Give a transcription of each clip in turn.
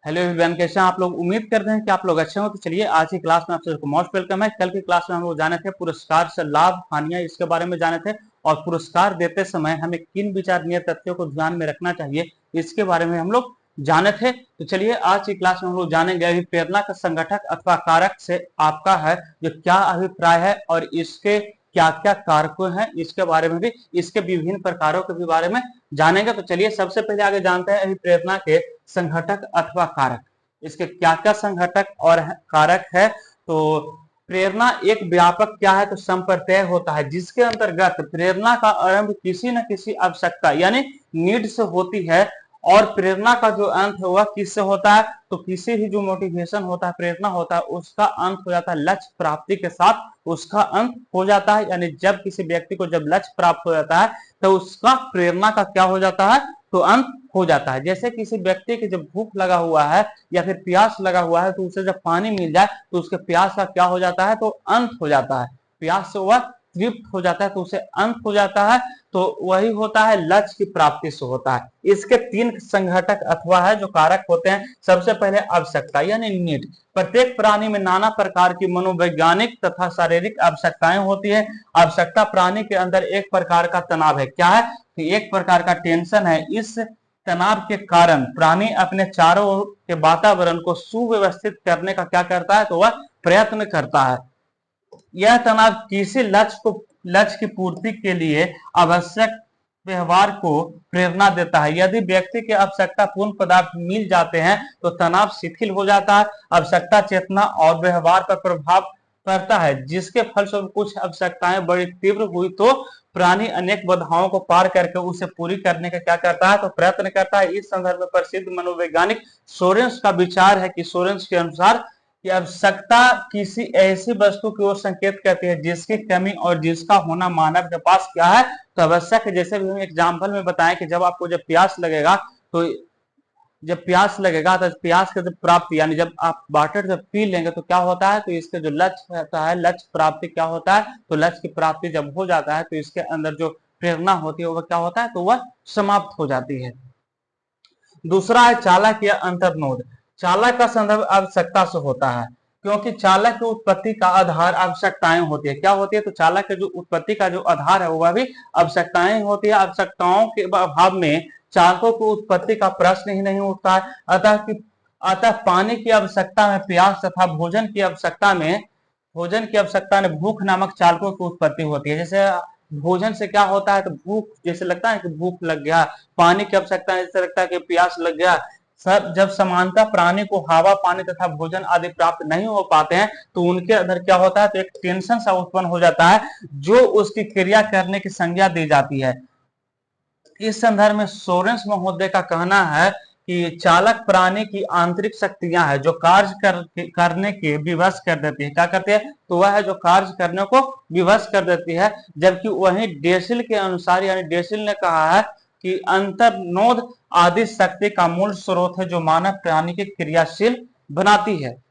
Hello everyone, कैसे हैं आप लोग। उम्मीद करते हैं कि आप लोग अच्छे हो। तो चलिए आज की क्लास में आप सबको मोस्ट वेलकम है। कल की क्लास में हम लोग जाने थे पुरस्कार से लाभ हानियां, इसके बारे में जाने थे और पुरस्कार देते समय हमें किन विचारणीय तथ्यों को ध्यान में रखना चाहिए इसके बारे में हम लोग जाने थे। तो चलिए आज की क्लास में हम लोग जानेंगे अभिप्रेरणा का संगठक अथवा कारक से आपका है जो क्या अभिप्राय है और इसके क्या क्या कारकों हैं, इसके बारे में भी, इसके विभिन्न प्रकारों के भी बारे में जानेंगे। तो चलिए सबसे पहले आगे जानते हैं अभिप्रेरणा के संघटक अथवा कारक, इसके क्या क्या संघटक और कारक है। तो प्रेरणा एक व्यापक क्या है, तो संप्रत्यय होता है जिसके अंतर्गत प्रेरणा का आरंभ किसी न किसी आवश्यकता यानी नीड से होती है और प्रेरणा का जो अंत है वह किससे होता है, तो किसी भी जो मोटिवेशन होता है, प्रेरणा होता है, उसका अंत हो जाता है लक्ष्य प्राप्ति के साथ, उसका अंत हो जाता है। यानी जब किसी व्यक्ति को जब लक्ष्य प्राप्त हो जाता है तो उसका प्रेरणा का क्या हो जाता है, तो अंत हो जाता है। जैसे किसी व्यक्ति की जब भूख लगा हुआ है या फिर प्यास लगा हुआ है तो उसे जब पानी मिल जाए तो उसके प्यास का क्या हो जाता है, तो अंत हो जाता है। प्यास से वह तृप्त हो जाता है तो उसे अंत हो जाता है। तो वही होता है लक्ष्य की प्राप्ति से होता है। इसके तीन संघटक अथवा है जो कारक होते हैं। सबसे पहले आवश्यकता यानी नीड। प्रत्येक प्राणी में नाना प्रकार की मनोवैज्ञानिक तथा शारीरिक आवश्यकताएं होती है। आवश्यकता प्राणी के अंदर एक प्रकार का तनाव है, क्या है, एक प्रकार का टेंशन है। इस तनाव के कारण प्राणी अपने चारों ओर के वातावरण को सुव्यवस्थित करने का क्या करता है, तो वह प्रयत्न करता है। यह तनाव किसी लक्ष्य की पूर्ति के लिए आवश्यक व्यवहार को प्रेरणा देता है। यदि व्यक्ति के आवश्यकता पूर्ण पदार्थ मिल जाते हैं तो तनाव शिथिल हो जाता है। आवश्यकता चेतना और व्यवहार पर प्रभाव पड़ता है, जिसके फलस्वरूप कुछ आवश्यकताएं बड़ी तीव्र हुई तो प्राणी अनेक बाधाओं को पार करके उसे पूरी करने का क्या करता है, तो प्रयत्न करता है। इस संदर्भ में प्रसिद्ध मनोवैज्ञानिक सोरेंस का विचार है कि सोरेंस के अनुसार कि आवश्यकता किसी ऐसी वस्तु की ओर संकेत करती है जिसकी कमी और जिसका होना मानव के पास क्या है, तो आवश्यक है। जैसे भी हम एग्जाम्पल में बताएं कि जब आपको जब प्यास लगेगा तो जब प्यास लगेगा तो प्यास की जब प्राप्ति यानी जब आप वाटर जब पी लेंगे तो क्या होता है, तो इसके जो लक्ष्य रहता है, लक्ष्य प्राप्ति क्या होता है, तो लक्ष्य की प्राप्ति जब हो जाता है तो इसके अंदर जो प्रेरणा होती है वह क्या होता है, तो वह समाप्त हो जाती है। दूसरा है चालक या अंतर्नोद। चालक का संदर्भ आवश्यकता से होता है क्योंकि चालक की उत्पत्ति का आधार आवश्यकताएं होती है। क्या होती है, तो चालक के जो उत्पत्ति का जो आधार है वह भी आवश्यकताएं होती है। आवश्यकताओं के अभाव में चालकों की उत्पत्ति का प्रश्न ही नहीं उठता है। अतः पानी की आवश्यकता में प्यास तथा भोजन की आवश्यकता में भूख नामक चालकों की उत्पत्ति होती है। जैसे भोजन से क्या होता है, तो भूख जैसे लगता है कि भूख लग गया। पानी की आवश्यकता जैसे लगता है कि प्यास लग गया। सब जब समानता प्राणी को हवा पानी तथा भोजन आदि प्राप्त नहीं हो पाते हैं तो उनके अंदर क्या होता है, तो एक टेंशन सा उत्पन्न हो जाता है जो उसकी क्रिया करने की संज्ञा दी जाती है। इस संदर्भ में सोरेंस महोदय का कहना है कि चालक प्राणी की आंतरिक शक्तियां हैं जो करने के विवश कर देती है। क्या करती है, तो वह है जो कार्य करने को विवश कर देती है। जबकि वही डेसिल के अनुसार यानी डेसिल ने कहा है कि अंतर्नोद आदि शक्ति का मूल स्रोत है जो मानव प्राणी की क्रियाशील बनाती है।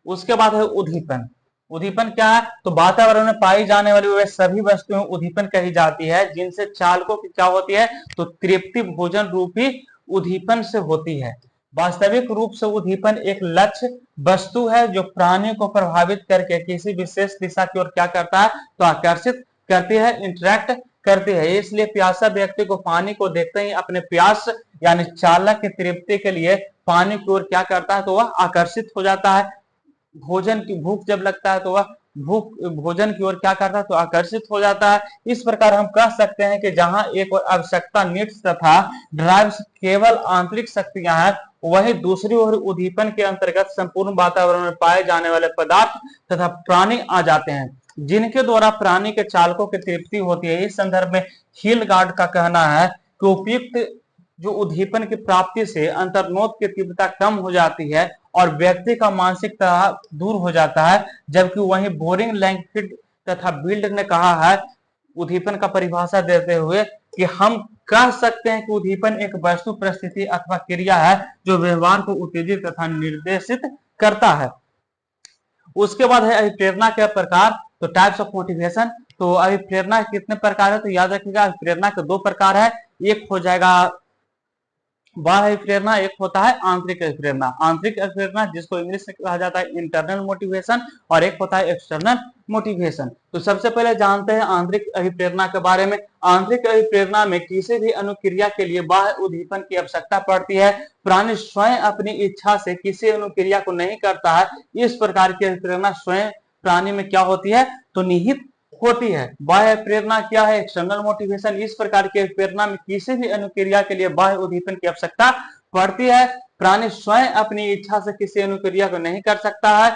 उसके बाद है उद्दीपन। उद्दीपन क्या है, तो वातावरण में पाई जाने वाली वे सभी वस्तुएं उद्दीपन कही जाती है जिनसे चालकों की क्या होती है, तो तृप्ति भोजन रूपी उद्दीपन से होती है। वास्तविक रूप से उद्दीपन एक लक्ष्य वस्तु है जो प्राणी को प्रभावित करके किसी विशेष दिशा की ओर क्या करता है, तो आकर्षित करती है, इंटरेक्ट करती है। इसलिए प्यासा व्यक्ति को पानी को देखते ही अपने प्यास यानी चालक की तृप्ति के लिए पानी की ओर क्या करता है, तो वह आकर्षित हो जाता है। भोजन की भूख जब लगता है तो वह भोजन की ओर क्या करता है, तो आकर्षित हो जाता है। इस प्रकार हम कह सकते हैं कि जहां एक और आवश्यकता नीड्स तथा ड्राइव्स केवल आंतरिक शक्तियां हैं, वही दूसरी ओर उद्दीपन के अंतर्गत संपूर्ण वातावरण में पाए जाने वाले पदार्थ तथा प्राणी आ जाते हैं जिनके द्वारा प्राणी के चालकों की तृप्ति होती है। इस संदर्भ में हिलगार्ड का कहना है कि उपयुक्त जो उद्दीपन की प्राप्ति से अंतर्नोद की तीव्रता कम हो जाती है और व्यक्ति का मानसिक तनाव दूर हो जाता है। जबकि वहीं बोरिंग लैंगफिल्ड तथा बिल्ड ने कहा है उद्दीपन का परिभाषा देते हुए कि हम कह सकते हैं कि उद्दीपन एक वस्तु परिस्थिति अथवा क्रिया है जो व्यवहार को उत्तेजित तथा निर्देशित करता है। उसके बाद है अभिप्रेरणा के प्रकार, तो टाइप्स ऑफ मोटिवेशन। तो अभिप्रेरणा कितने प्रकार है, तो याद रखिएगा अभिप्रेरणा के दो प्रकार है। एक हो जाएगा बाह्य प्रेरणा एक होता है आंतरिक अभिप्रेरणा। आंतरिक अभिप्रेरणा जिसको इंग्लिश में कहा जाता है इंटरनल मोटिवेशन, और एक होता है एक्सटर्नल मोटिवेशन। तो सबसे पहले जानते हैं आंतरिक अभिप्रेरणा के बारे में। आंतरिक अभिप्रेरणा में किसी भी अनुक्रिया के लिए बाह्य उद्दीपन की आवश्यकता पड़ती है। प्राणी स्वयं अपनी इच्छा से किसी अनुक्रिया को नहीं करता है। इस प्रकार की अभिप्रेरणा स्वयं प्राणी में क्या होती है, तो निहित होती है। बाह्य प्रेरणा क्या है, एक्सटर्नल मोटिवेशन। इस प्रकार की प्रेरणा में किसी भी अनुक्रिया के लिए बाह्य उद्दीपन की आवश्यकता पड़ती है। प्राणी स्वयं अपनी इच्छा से किसी अनुक्रिया को नहीं कर सकता है।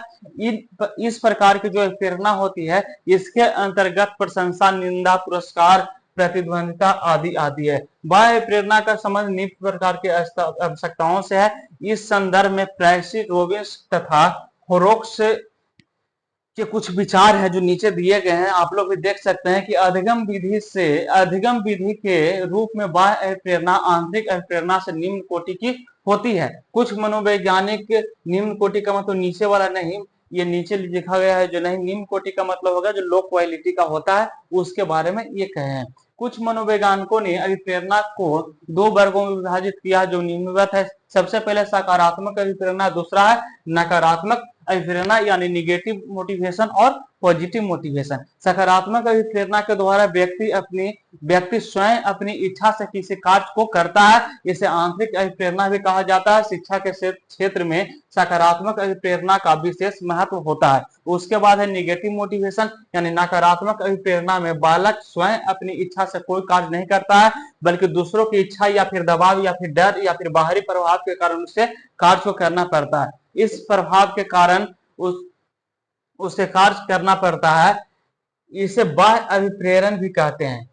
इस प्रकार की जो प्रेरणा होती है, इसके अंतर्गत प्रशंसा, निंदा, पुरस्कार, प्रतिद्वंदिता आदि आदि है। बाह्य प्रेरणा का संबंध निम्न प्रकार की आवश्यकताओं से है। इस संदर्भ में प्रेसी, रोबिन्स तथा होरोक्स के कुछ विचार है जो नीचे दिए गए हैं, आप लोग भी देख सकते हैं कि अधिगम विधि से अधिगम विधि के रूप में बाह्य प्रेरणा आंतरिक प्रेरणा से निम्न कोटि की होती है। कुछ मनोवैज्ञानिक, निम्न कोटि का मतलब नीचे वाला नहीं, ये नीचे लिखा गया है जो नहीं, निम्न कोटि का मतलब होगा जो लो क्वालिटी का होता है, उसके बारे में ये कहे हैं। कुछ मनोवैज्ञानिकों ने अभिप्रेरणा को दो वर्गों में विभाजित किया जो निम्नवत है। सबसे पहले सकारात्मक अभिप्रेरणा, दूसरा है नकारात्मक अभिप्रेरणा यानी निगेटिव मोटिवेशन और पॉजिटिव मोटिवेशन। सकारात्मक अभिप्रेरणा के द्वारा व्यक्ति स्वयं अपनी इच्छा से किसी कार्य को करता है। इसे आंतरिक अभिप्रेरणा भी कहा जाता है। शिक्षा के क्षेत्र में सकारात्मक अभिप्रेरणा का विशेष महत्व होता है। उसके बाद है निगेटिव मोटिवेशन यानी नकारात्मक अभिप्रेरणा में बालक स्वयं अपनी इच्छा से कोई कार्य नहीं करता है, बल्कि दूसरों की इच्छा या फिर दबाव या फिर डर या फिर बाहरी प्रभाव के कारण उसे कार्य को करना पड़ता है। इस प्रभाव के कारण उसे कार्य करना पड़ता है। इसे बाह्य अभिप्रेरण भी कहते हैं।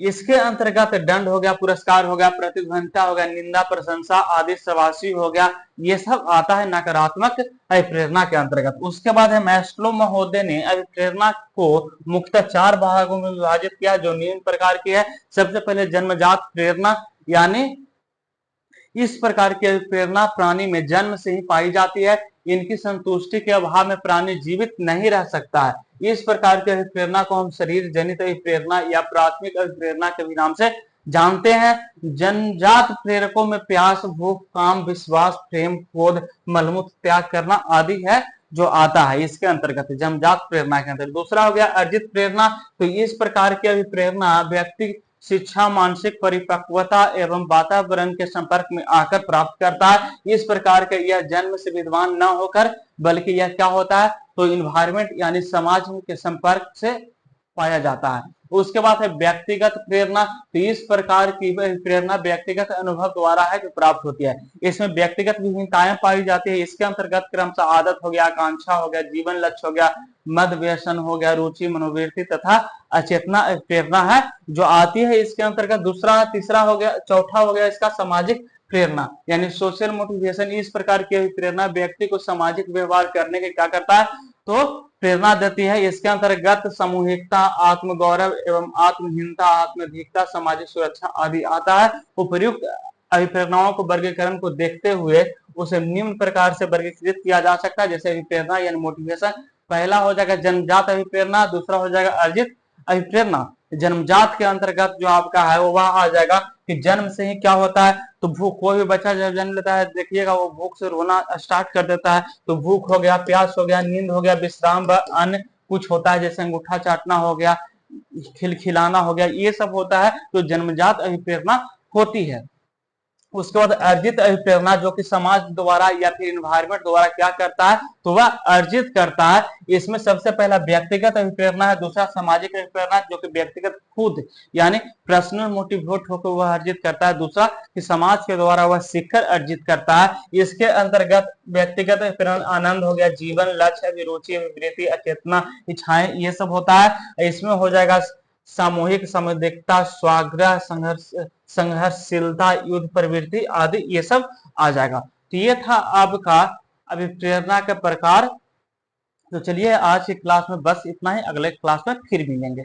इसके अंतर्गत दंड हो गया, पुरस्कार हो गया, प्रतिद्वंदिता हो गया, निंदा, प्रशंसा आदि शाबाशी हो गया, ये सब आता है नकारात्मक अभिप्रेरणा के अंतर्गत। उसके बाद है मैस्लो महोदय ने अभिप्रेरणा को मुख्यतः 4 भागों में विभाजित किया जो निम्न प्रकार की है। सबसे पहले जन्मजात प्रेरणा, यानी इस प्रकार की प्रेरणा प्राणी में जन्म से ही पाई जाती है। इनकी संतुष्टि के अभाव में प्राणी जीवित नहीं रह सकता है। इस प्रकार की प्रेरणा को हम शरीर जनित प्रेरणा या प्राथमिक प्रेरणा के भी नाम से जानते हैं। जन्मजात प्रेरकों में प्यास, भूख, काम, विश्वास, प्रेम, क्रोध, मलमूत्र त्याग करना आदि है जो आता है इसके अंतर्गत, जन्मजात प्रेरणा के अंतर्गत। दूसरा हो गया अर्जित प्रेरणा। तो इस प्रकार की अभिप्रेरणा व्यक्ति शिक्षा, मानसिक परिपक्वता एवं वातावरण के संपर्क में आकर प्राप्त करता है। इस प्रकार के यह जन्म से विद्वान न होकर, बल्कि यह क्या होता है, तो इन्वायरमेंट यानी समाज के संपर्क से पाया जाता है। उसके बाद है व्यक्तिगत प्रेरणा। तो इस प्रकार की प्रेरणा व्यक्तिगत अनुभव द्वारा है जो प्राप्त होती है। इसमें व्यक्तिगत विभिन्नताएं पाई जाती है। इसके अंतर्गत क्रमशः आदत हो गया, आकांक्षा हो गया, जीवन लक्ष्य हो गया, मद व्यसन हो गया, रुचि, मनोवृत्ति तथा अचेतना प्रेरणा है जो आती है इसके अंतर्गत। दूसरा, तीसरा हो गया, चौथा हो गया इसका सामाजिक प्रेरणा यानी सोशल मोटिवेशन। इस प्रकार की प्रेरणा व्यक्ति को सामाजिक व्यवहार करने के क्या करता है, तो प्रेरणा देती है। इसके अंतर्गत सामूहिकता, आत्मगौरव एवं आत्महीनता, आत्मधिकता, सामाजिक सुरक्षा आदि आता है। उपर्युक्त अभिप्रेरणाओं को वर्गीकरण को देखते हुए उसे निम्न प्रकार से वर्गीकृत किया जा सकता है। जैसे अभिप्रेरणा यानी मोटिवेशन, पहला हो जाएगा जन्मजात अभिप्रेरणा, दूसरा हो जाएगा अर्जित अभिप्रेरणा। जन्मजात के अंतर्गत जो आपका है वो वह आ जाएगा कि जन्म से ही क्या होता है, तो भूख, कोई भी बच्चा जब जन्म लेता है देखिएगा वो भूख से रोना स्टार्ट कर देता है। तो भूख हो गया, प्यास हो गया, नींद हो गया, विश्राम व अन्य कुछ होता है जैसे अंगूठा चाटना हो गया, खिलखिलाना हो गया, ये सब होता है तो जन्मजात अभिप्रेरणा होती है। उसके बाद अर्जित अभिप्रेरणा जो कि समाज द्वारा या फिर इन्वायरमेंट द्वारा क्या करता है, तो वह अर्जित करता है। इसमें सबसे पहला व्यक्तिगत अभिप्रेरणा है, दूसरा सामाजिक अभिप्रेरणा जो कि व्यक्तिगत खुद यानी पर्सनल मोटिवेट होकर वह अर्जित करता है, दूसरा कि समाज के द्वारा वह सीखकर अर्जित करता है। इसके अंतर्गत व्यक्तिगत अभिप्रेरणा आनंद हो गया, जीवन लक्ष्य, अभिरुचि, अभिवृत्ति, अचेतना, इच्छाएं, ये सब होता है। इसमें हो जाएगा सामूहिक संवेदकता, स्वाग्रह, संघर्षशीलता, युद्ध प्रवृत्ति आदि ये सब आ जाएगा। तो ये था आपका अभिप्रेरणा के प्रकार। तो चलिए आज की क्लास में बस इतना ही, अगले क्लास में फिर मिलेंगे।